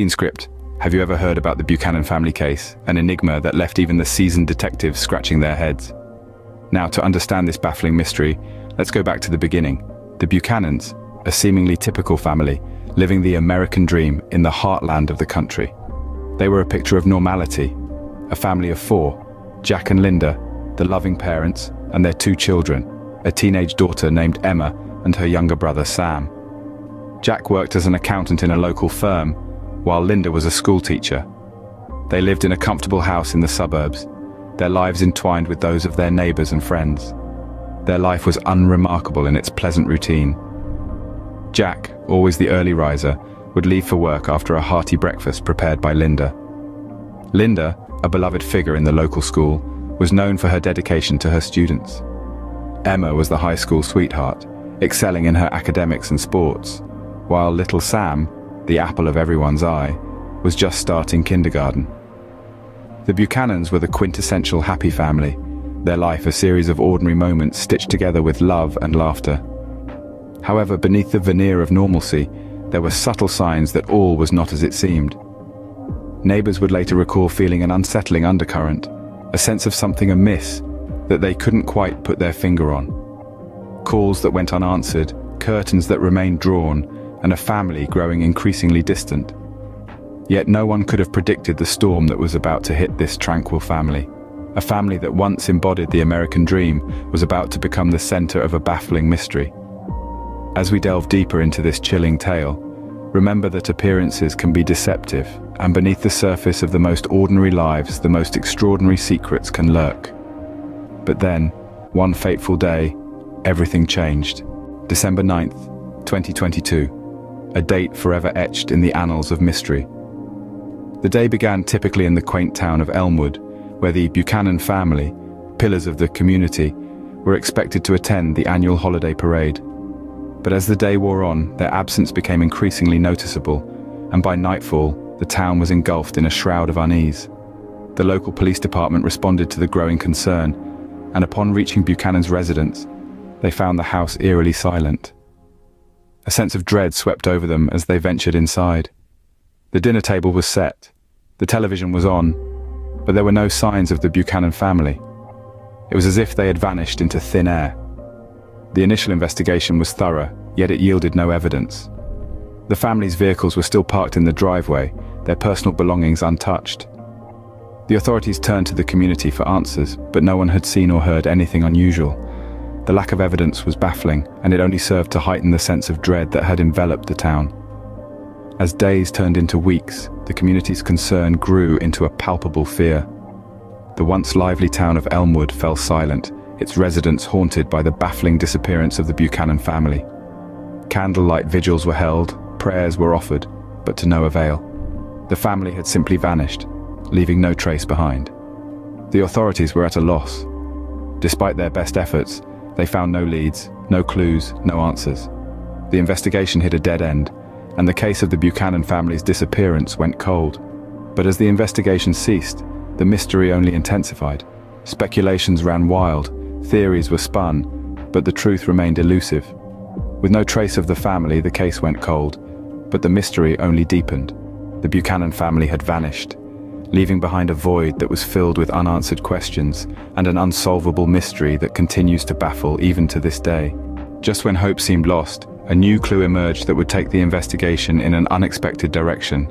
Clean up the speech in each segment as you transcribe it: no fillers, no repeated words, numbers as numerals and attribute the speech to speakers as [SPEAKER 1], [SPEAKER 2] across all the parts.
[SPEAKER 1] Script. Have you ever heard about the Buchanan family case, an enigma that left even the seasoned detectives scratching their heads? Now, to understand this baffling mystery, let's go back to the beginning. The Buchanans, a seemingly typical family, living the American dream in the heartland of the country. They were a picture of normality, a family of four, Jack and Linda, the loving parents, and their two children, a teenage daughter named Emma and her younger brother Sam. Jack worked as an accountant in a local firm, while Linda was a schoolteacher. They lived in a comfortable house in the suburbs, their lives entwined with those of their neighbors and friends. Their life was unremarkable in its pleasant routine. Jack, always the early riser, would leave for work after a hearty breakfast prepared by Linda. Linda, a beloved figure in the local school, was known for her dedication to her students. Emma was the high school sweetheart, excelling in her academics and sports, while little Sam, the apple of everyone's eye, was just starting kindergarten. The Buchanans were the quintessential happy family, their life a series of ordinary moments stitched together with love and laughter. However, beneath the veneer of normalcy, there were subtle signs that all was not as it seemed. Neighbors would later recall feeling an unsettling undercurrent, a sense of something amiss that they couldn't quite put their finger on. Calls that went unanswered, curtains that remained drawn, and a family growing increasingly distant. Yet no one could have predicted the storm that was about to hit this tranquil family. A family that once embodied the American dream was about to become the center of a baffling mystery. As we delve deeper into this chilling tale, remember that appearances can be deceptive, and beneath the surface of the most ordinary lives, the most extraordinary secrets can lurk. But then, one fateful day, everything changed. December 9th, 2022. A date forever etched in the annals of mystery. The day began typically in the quaint town of Elmwood, where the Buchanan family, pillars of the community, were expected to attend the annual holiday parade. But as the day wore on, their absence became increasingly noticeable, and by nightfall, the town was engulfed in a shroud of unease. The local police department responded to the growing concern, and upon reaching Buchanan's residence, they found the house eerily silent. A sense of dread swept over them as they ventured inside. The dinner table was set, the television was on, but there were no signs of the Buchanan family. It was as if they had vanished into thin air. The initial investigation was thorough, yet it yielded no evidence. The family's vehicles were still parked in the driveway, their personal belongings untouched. The authorities turned to the community for answers, but no one had seen or heard anything unusual. The lack of evidence was baffling, and it only served to heighten the sense of dread that had enveloped the town. As days turned into weeks, the community's concern grew into a palpable fear. The once lively town of Elmwood fell silent, its residents haunted by the baffling disappearance of the Buchanan family. Candlelight vigils were held, prayers were offered, but to no avail. The family had simply vanished, leaving no trace behind. The authorities were at a loss. Despite their best efforts, they found no leads, no clues, no answers. The investigation hit a dead end, and the case of the Buchanan family's disappearance went cold. But as the investigation ceased, the mystery only intensified. Speculations ran wild, theories were spun, but the truth remained elusive. With no trace of the family, the case went cold, but the mystery only deepened. The Buchanan family had vanished, leaving behind a void that was filled with unanswered questions and an unsolvable mystery that continues to baffle even to this day. Just when hope seemed lost, a new clue emerged that would take the investigation in an unexpected direction.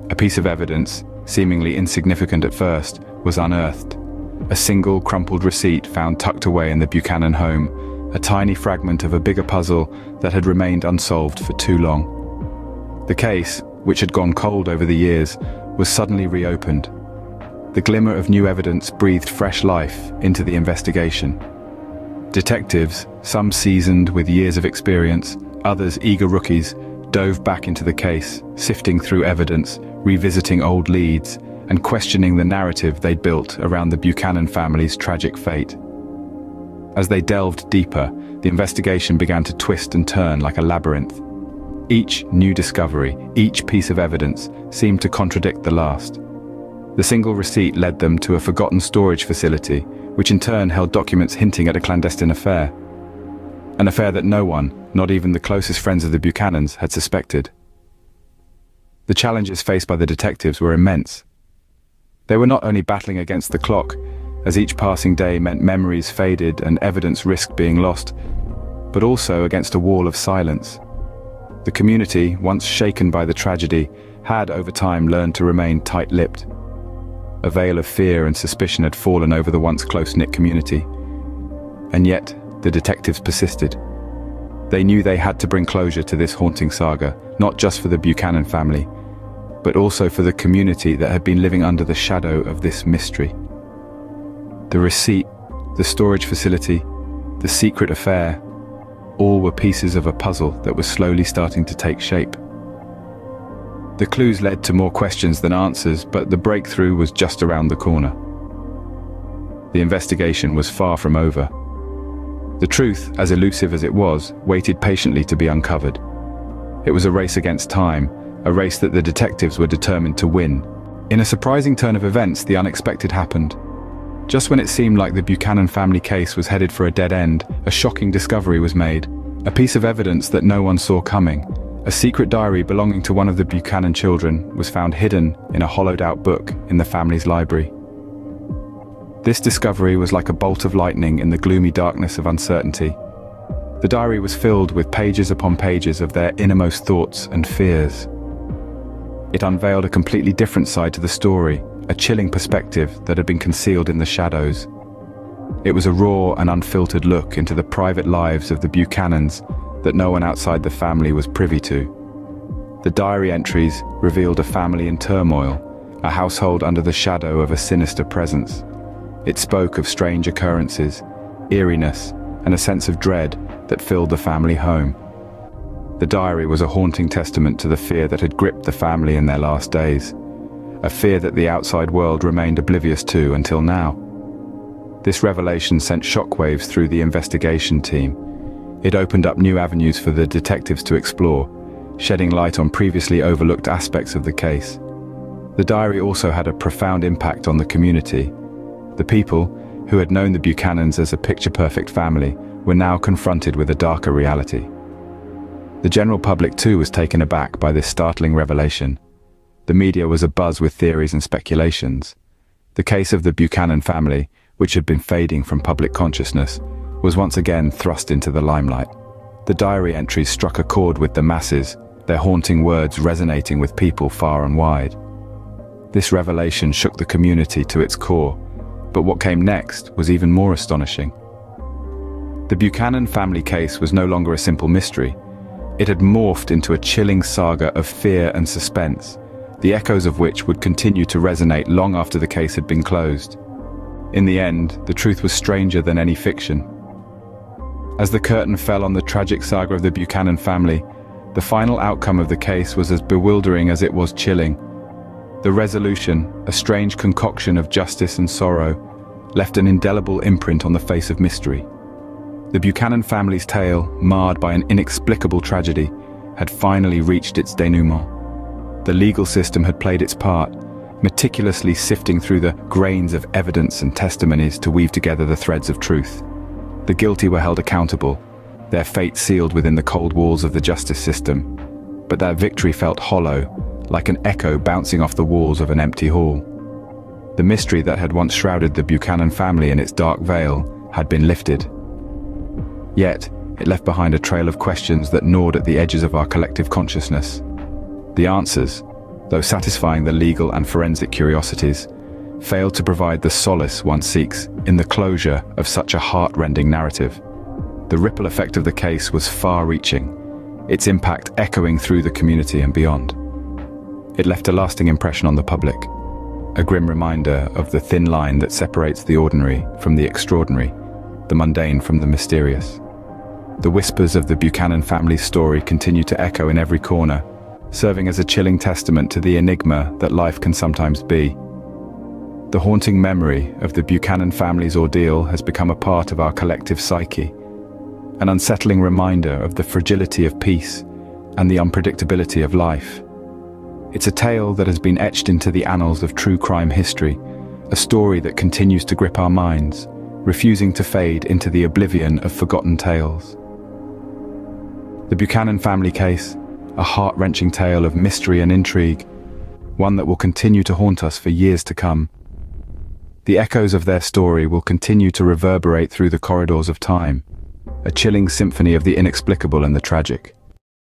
[SPEAKER 1] A piece of evidence, seemingly insignificant at first, was unearthed. A single crumpled receipt found tucked away in the Buchanan home, a tiny fragment of a bigger puzzle that had remained unsolved for too long. The case, which had gone cold over the years, was suddenly reopened. The glimmer of new evidence breathed fresh life into the investigation. Detectives, some seasoned with years of experience, others eager rookies, dove back into the case, sifting through evidence, revisiting old leads, and questioning the narrative they'd built around the Buchanan family's tragic fate. As they delved deeper, the investigation began to twist and turn like a labyrinth. Each new discovery, each piece of evidence, seemed to contradict the last. The single receipt led them to a forgotten storage facility, which in turn held documents hinting at a clandestine affair. An affair that no one, not even the closest friends of the Buchanans, had suspected. The challenges faced by the detectives were immense. They were not only battling against the clock, as each passing day meant memories faded and evidence risked being lost, but also against a wall of silence. The community, once shaken by the tragedy, had over time learned to remain tight-lipped. A veil of fear and suspicion had fallen over the once close-knit community. And yet, the detectives persisted. They knew they had to bring closure to this haunting saga, not just for the Buchanan family, but also for the community that had been living under the shadow of this mystery. The receipt, the storage facility, the secret affair, all were pieces of a puzzle that was slowly starting to take shape. The clues led to more questions than answers, but the breakthrough was just around the corner. The investigation was far from over. The truth, as elusive as it was, waited patiently to be uncovered. It was a race against time, a race that the detectives were determined to win. In a surprising turn of events, the unexpected happened. Just when it seemed like the Buchanan family case was headed for a dead end, a shocking discovery was made. A piece of evidence that no one saw coming. A secret diary belonging to one of the Buchanan children was found hidden in a hollowed-out book in the family's library. This discovery was like a bolt of lightning in the gloomy darkness of uncertainty. The diary was filled with pages upon pages of their innermost thoughts and fears. It unveiled a completely different side to the story, a chilling perspective that had been concealed in the shadows. It was a raw and unfiltered look into the private lives of the Buchanans that no one outside the family was privy to. The diary entries revealed a family in turmoil, a household under the shadow of a sinister presence. It spoke of strange occurrences, eeriness, and a sense of dread that filled the family home. The diary was a haunting testament to the fear that had gripped the family in their last days, a fear that the outside world remained oblivious to until now. This revelation sent shockwaves through the investigation team. It opened up new avenues for the detectives to explore, shedding light on previously overlooked aspects of the case. The diary also had a profound impact on the community. The people, who had known the Buchanans as a picture-perfect family, were now confronted with a darker reality. The general public too was taken aback by this startling revelation. The media was abuzz with theories and speculations. The case of the Buchanan family, which had been fading from public consciousness, was once again thrust into the limelight. The diary entries struck a chord with the masses, their haunting words resonating with people far and wide. This revelation shook the community to its core, but what came next was even more astonishing. The Buchanan family case was no longer a simple mystery. It had morphed into a chilling saga of fear and suspense, the echoes of which would continue to resonate long after the case had been closed. In the end, the truth was stranger than any fiction. As the curtain fell on the tragic saga of the Buchanan family, the final outcome of the case was as bewildering as it was chilling. The resolution, a strange concoction of justice and sorrow, left an indelible imprint on the face of mystery. The Buchanan family's tale, marred by an inexplicable tragedy, had finally reached its denouement. The legal system had played its part, meticulously sifting through the grains of evidence and testimonies to weave together the threads of truth. The guilty were held accountable, their fate sealed within the cold walls of the justice system. But that victory felt hollow, like an echo bouncing off the walls of an empty hall. The mystery that had once shrouded the Buchanan family in its dark veil had been lifted. Yet, it left behind a trail of questions that gnawed at the edges of our collective consciousness. The answers, though satisfying the legal and forensic curiosities, failed to provide the solace one seeks in the closure of such a heart-rending narrative. The ripple effect of the case was far-reaching, its impact echoing through the community and beyond. It left a lasting impression on the public, a grim reminder of the thin line that separates the ordinary from the extraordinary, the mundane from the mysterious. The whispers of the Buchanan family's story continue to echo in every corner, serving as a chilling testament to the enigma that life can sometimes be. The haunting memory of the Buchanan family's ordeal has become a part of our collective psyche, an unsettling reminder of the fragility of peace and the unpredictability of life. It's a tale that has been etched into the annals of true crime history, a story that continues to grip our minds, refusing to fade into the oblivion of forgotten tales. The Buchanan family case, a heart-wrenching tale of mystery and intrigue, one that will continue to haunt us for years to come. The echoes of their story will continue to reverberate through the corridors of time, a chilling symphony of the inexplicable and the tragic.